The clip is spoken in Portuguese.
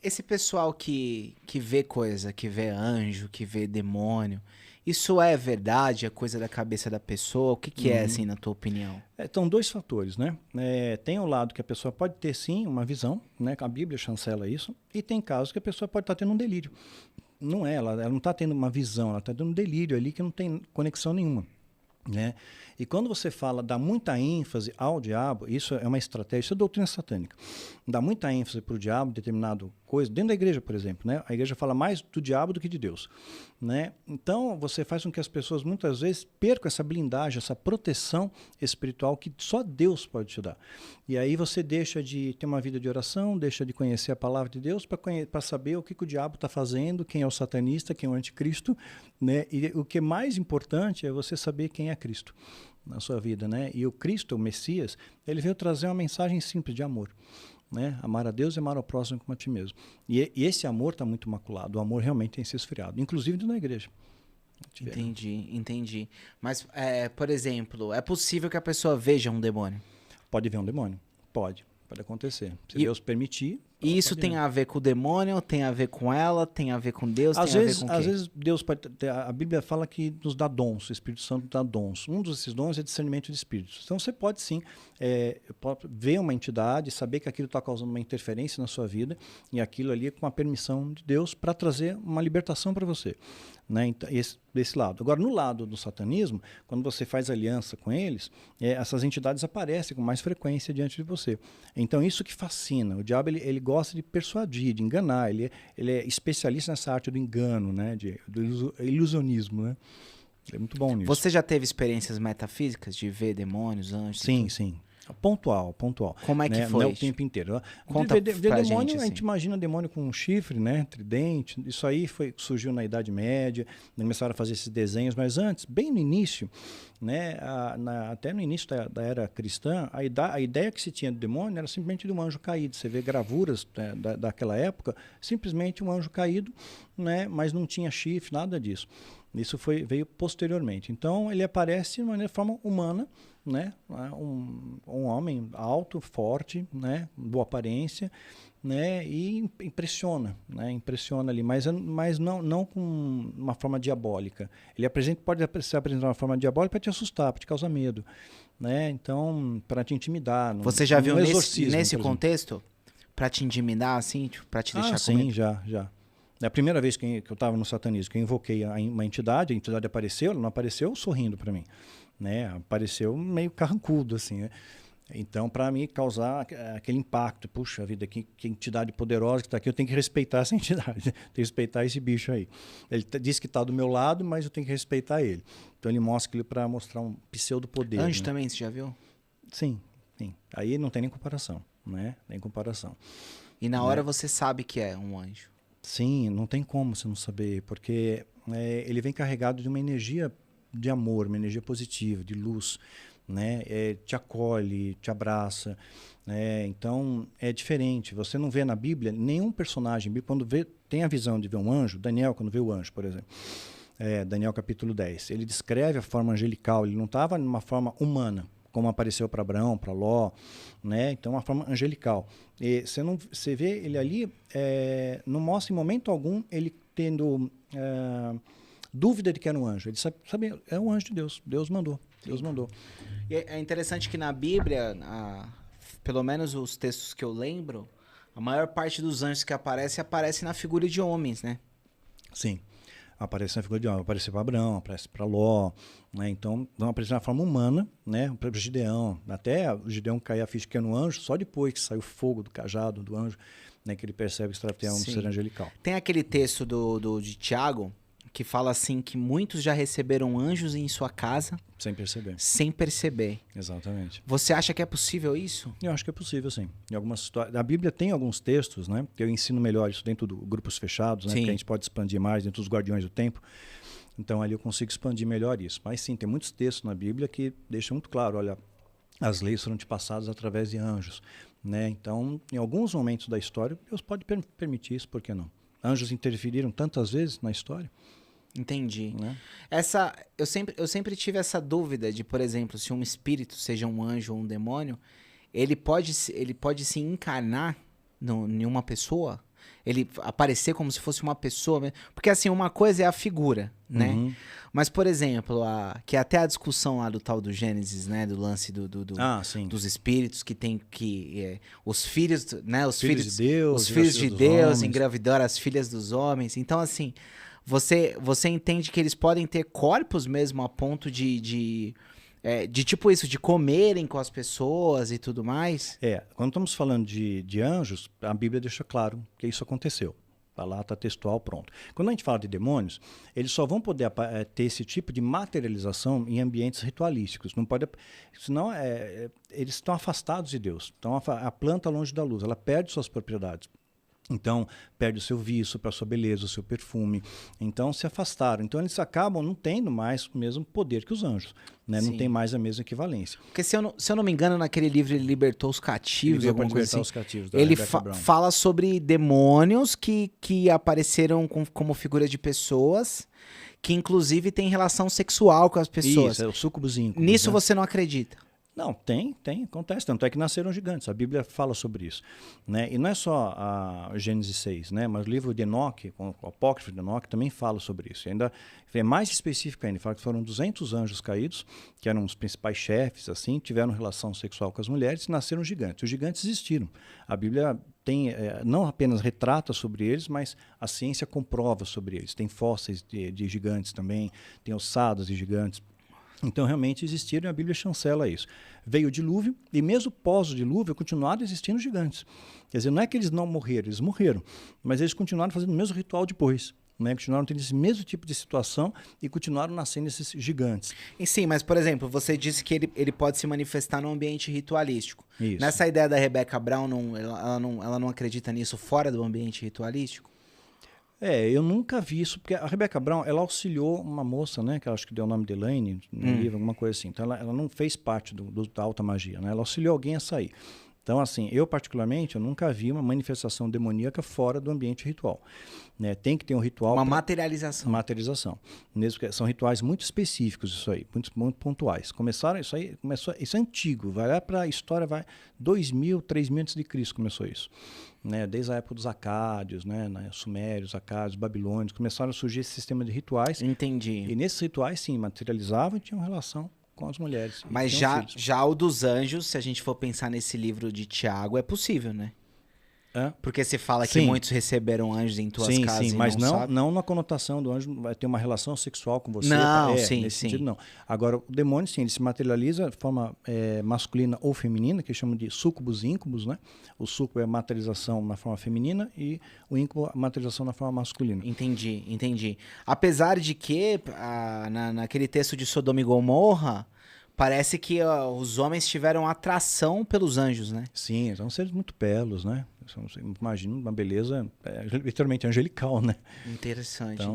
esse pessoal que vê coisa, que vê anjo, que vê demônio, isso é verdade? É coisa da cabeça da pessoa? O que que é, assim, na tua opinião? Então, dois fatores, né? Tem o lado que a pessoa pode ter, sim, uma visão, né? A Bíblia chancela isso. E tem casos que a pessoa pode estar tendo um delírio. Não é, ela não está tendo uma visão, ela está tendo um delírio ali que não tem conexão nenhuma. Né? E quando você dá muita ênfase ao diabo, isso é uma estratégia, isso é doutrina satânica. Dá muita ênfase para o diabo, determinado coisa, dentro da igreja, por exemplo, né? A igreja fala mais do diabo do que de Deus, né? Então, você faz com que as pessoas muitas vezes percam essa blindagem, essa proteção espiritual que só Deus pode te dar. E aí você deixa de ter uma vida de oração, deixa de conhecer a palavra de Deus para saber o que o diabo está fazendo, quem é o satanista, quem é o anticristo, né? E o que é mais importante é você saber quem é Cristo na sua vida, né? E o Cristo, o Messias, ele veio trazer uma mensagem simples de amor, né? Amar a Deus e amar ao próximo como a ti mesmo. E esse amor está muito maculado, o amor realmente tem se esfriado, inclusive dentro da igreja. Entendi. Mas, por exemplo, é possível que a pessoa veja um demônio? Pode ver um demônio, pode acontecer. Se E Deus permitir. E isso tem a ver com o demônio, tem a ver com ela, tem a ver com Deus, Às tem vezes, a ver com o quê? às vezes Deus pode ter, a Bíblia fala que nos dá dons, o Espírito Santo dá dons. Um desses dons é discernimento de espíritos. Então você pode sim pode ver uma entidade, saber que aquilo está causando uma interferência na sua vida e aquilo ali é com a permissão de Deus para trazer uma libertação para você. Né? Então, desse lado. Agora, no lado do satanismo, quando você faz aliança com eles, essas entidades aparecem com mais frequência diante de você. Então, isso que fascina. O diabo ele gosta de persuadir, de enganar. Ele é especialista nessa arte do engano, né? Do ilusionismo. Né? Ele é muito bom nisso. Você já teve experiências metafísicas de ver demônios, anjos? Sim. Pontual. Como é que né? foi? Não é o tempo inteiro. Conta pra demônio, gente, assim. A gente imagina demônio com um chifre, né? Tridente. Isso aí surgiu na Idade Média. Começaram a fazer esses desenhos. Mas antes, bem no início, né? Até no início da era cristã, a ideia que se tinha do demônio era simplesmente de um anjo caído. Você vê gravuras daquela época, simplesmente um anjo caído, né? Mas não tinha chifre, nada disso. Isso veio posteriormente. Então, ele aparece de forma humana, né? Um homem alto, forte, né? Boa aparência, né? E impressiona, né? Impressiona ali, mas não com uma forma diabólica. Ele pode se apresentar de uma forma diabólica para te assustar, para te causar medo, né? Então, para te intimidar. Você já viu nesse contexto? Para te intimidar, assim, tipo, para te deixar com sim, medo? já. A primeira vez que eu estava no satanismo, que eu invoquei uma entidade, a entidade apareceu, ela não apareceu sorrindo para mim, né? Apareceu meio carrancudo, assim, né? Então, para mim causar aquele impacto, puxa vida, que entidade poderosa que está aqui, eu tenho que respeitar essa entidade, tenho que respeitar esse bicho aí. Ele disse que está do meu lado, mas eu tenho que respeitar ele. Então, ele mostra aquilo para mostrar um pseudo-poder. Anjo, né? também, você já viu? Sim. Aí não tem nem comparação, né? Nem comparação. E na hora você sabe que é um anjo. Sim, não tem como você não saber, porque ele vem carregado de uma energia de amor, uma energia positiva, de luz, né? Te acolhe, te abraça, né? Então é diferente. Você não vê na Bíblia nenhum personagem, quando tem a visão de ver um anjo, Daniel, quando vê o anjo, por exemplo, Daniel capítulo 10, ele descreve a forma angelical, ele não estava numa forma humana, como apareceu para Abraão, para Ló, né? Então, uma forma angelical. E você vê ele ali, não mostra em momento algum ele tendo dúvida de que era um anjo. Ele sabe, é um anjo de Deus. Deus mandou. Deus mandou. E é interessante que na Bíblia, pelo menos os textos que eu lembro, a maior parte dos anjos que aparece na figura de homens, né? Sim. Aparece na figura de homem, aparece para Abraão, aparece para Ló, né? Então vão aparecer na forma humana, né? Para Gideão, até o Gideão cair a ficha que é no anjo, só depois que sai o fogo do cajado do anjo, né? Que ele percebe que se um ser angelical. Tem aquele texto de Tiago que fala assim que muitos já receberam anjos em sua casa sem perceber. Exatamente. Você acha que é possível isso? Eu acho que é possível, sim. Em algumas situações, a Bíblia tem alguns textos, né? Que eu ensino melhor isso dentro de grupos fechados, né? Que a gente pode expandir mais dentro dos guardiões do tempo. Então ali eu consigo expandir melhor isso. Mas sim, tem muitos textos na Bíblia que deixam muito claro, olha, as leis foram te passadas através de anjos, né? Então, em alguns momentos da história, Deus pode permitir isso, por que não? Anjos interferiram tantas vezes na história. Entendi. Né? Eu sempre tive essa dúvida de, por exemplo, se um espírito, seja um anjo ou um demônio, ele pode se encarnar em uma pessoa? Ele aparecer como se fosse uma pessoa, porque assim, uma coisa é a figura, né? Uhum. Mas, por exemplo, que até a discussão lá do tal do Gênesis, né? Do lance Sim. dos espíritos que tem os filhos, né? Os Filhos de Deus, os filhos de dos Deus homens. engravidaram as filhas dos homens. Então, assim, você entende que eles podem ter corpos mesmo a ponto de tipo isso, de comerem com as pessoas e tudo mais? Quando estamos falando de anjos, a Bíblia deixa claro que isso aconteceu. Está lá, está textual, pronto. Quando a gente fala de demônios, eles só vão poder ter esse tipo de materialização em ambientes ritualísticos. Não pode, senão eles estão afastados de Deus. Então a planta longe da luz, ela perde suas propriedades. Então, perde o seu viço para a sua beleza, o seu perfume. Então, se afastaram. Então, eles acabam não tendo mais o mesmo poder que os anjos. Né? Não tem mais a mesma equivalência. Porque, se eu não me engano, naquele livro ele libertou os cativos, alguma coisa assim. Os cativos, ele fala sobre demônios que apareceram como figura de pessoas, que inclusive tem relação sexual com as pessoas. Isso, é o súcubus íncubus. Nisso você não acredita? Não, tem, acontece. Tanto é que nasceram gigantes. A Bíblia fala sobre isso. Né? E não é só a Gênesis 6, né? Mas o livro de Enoque, o apócrifo de Enoque, também fala sobre isso. E ainda é mais específico ainda. Fala que foram 200 anjos caídos, que eram os principais chefes, assim, tiveram relação sexual com as mulheres e nasceram gigantes. Os gigantes existiram. A Bíblia tem, não apenas retrata sobre eles, mas a ciência comprova sobre eles. Tem fósseis de gigantes também, tem ossadas de gigantes. Então, realmente existiram e a Bíblia chancela isso. Veio o dilúvio e mesmo pós o dilúvio continuaram existindo gigantes. Quer dizer, não é que eles não morreram, eles morreram, mas eles continuaram fazendo o mesmo ritual depois. Né? Continuaram tendo esse mesmo tipo de situação e continuaram nascendo esses gigantes. E sim, mas, por exemplo, você disse que ele pode se manifestar num ambiente ritualístico. Isso. Nessa ideia da Rebecca Brown, ela não acredita nisso fora do ambiente ritualístico? Eu nunca vi isso, porque a Rebecca Brown, ela auxiliou uma moça, né, que eu acho que deu o nome de Elaine no livro, alguma coisa assim. Então, ela não fez parte da alta magia, né? Ela auxiliou alguém a sair. Então, assim, eu particularmente, eu nunca vi uma manifestação demoníaca fora do ambiente ritual. Né? Tem que ter um ritual... Uma materialização. Materialização. Mesmo que são rituais muito específicos, isso aí, muito pontuais. Isso é antigo, vai lá para a história, 2.000, 3.000 antes de Cristo começou isso. Né? Desde a época dos acádios, né? Sumérios, acádios, babilônios, começaram a surgir esse sistema de rituais. Entendi. E nesses rituais, sim, materializavam e tinham relação com as mulheres. Mas já o dos anjos, se a gente for pensar nesse livro de Tiago, é possível, né? Porque você fala que muitos receberam anjos em tuas casas. Sim, mas não na conotação do anjo vai ter uma relação sexual com você. Não, nesse sentido, não. Agora, o demônio, sim, ele se materializa de forma masculina ou feminina, que chamam de súcubus e íncubus, né? O súcubo é a materialização na forma feminina e o íncubus a materialização na forma masculina. Entendi. Apesar de que, naquele texto de Sodoma e Gomorra, parece que os homens tiveram atração pelos anjos, né? Sim, são seres muito belos, né? Imagina uma beleza literalmente angelical, né? Interessante.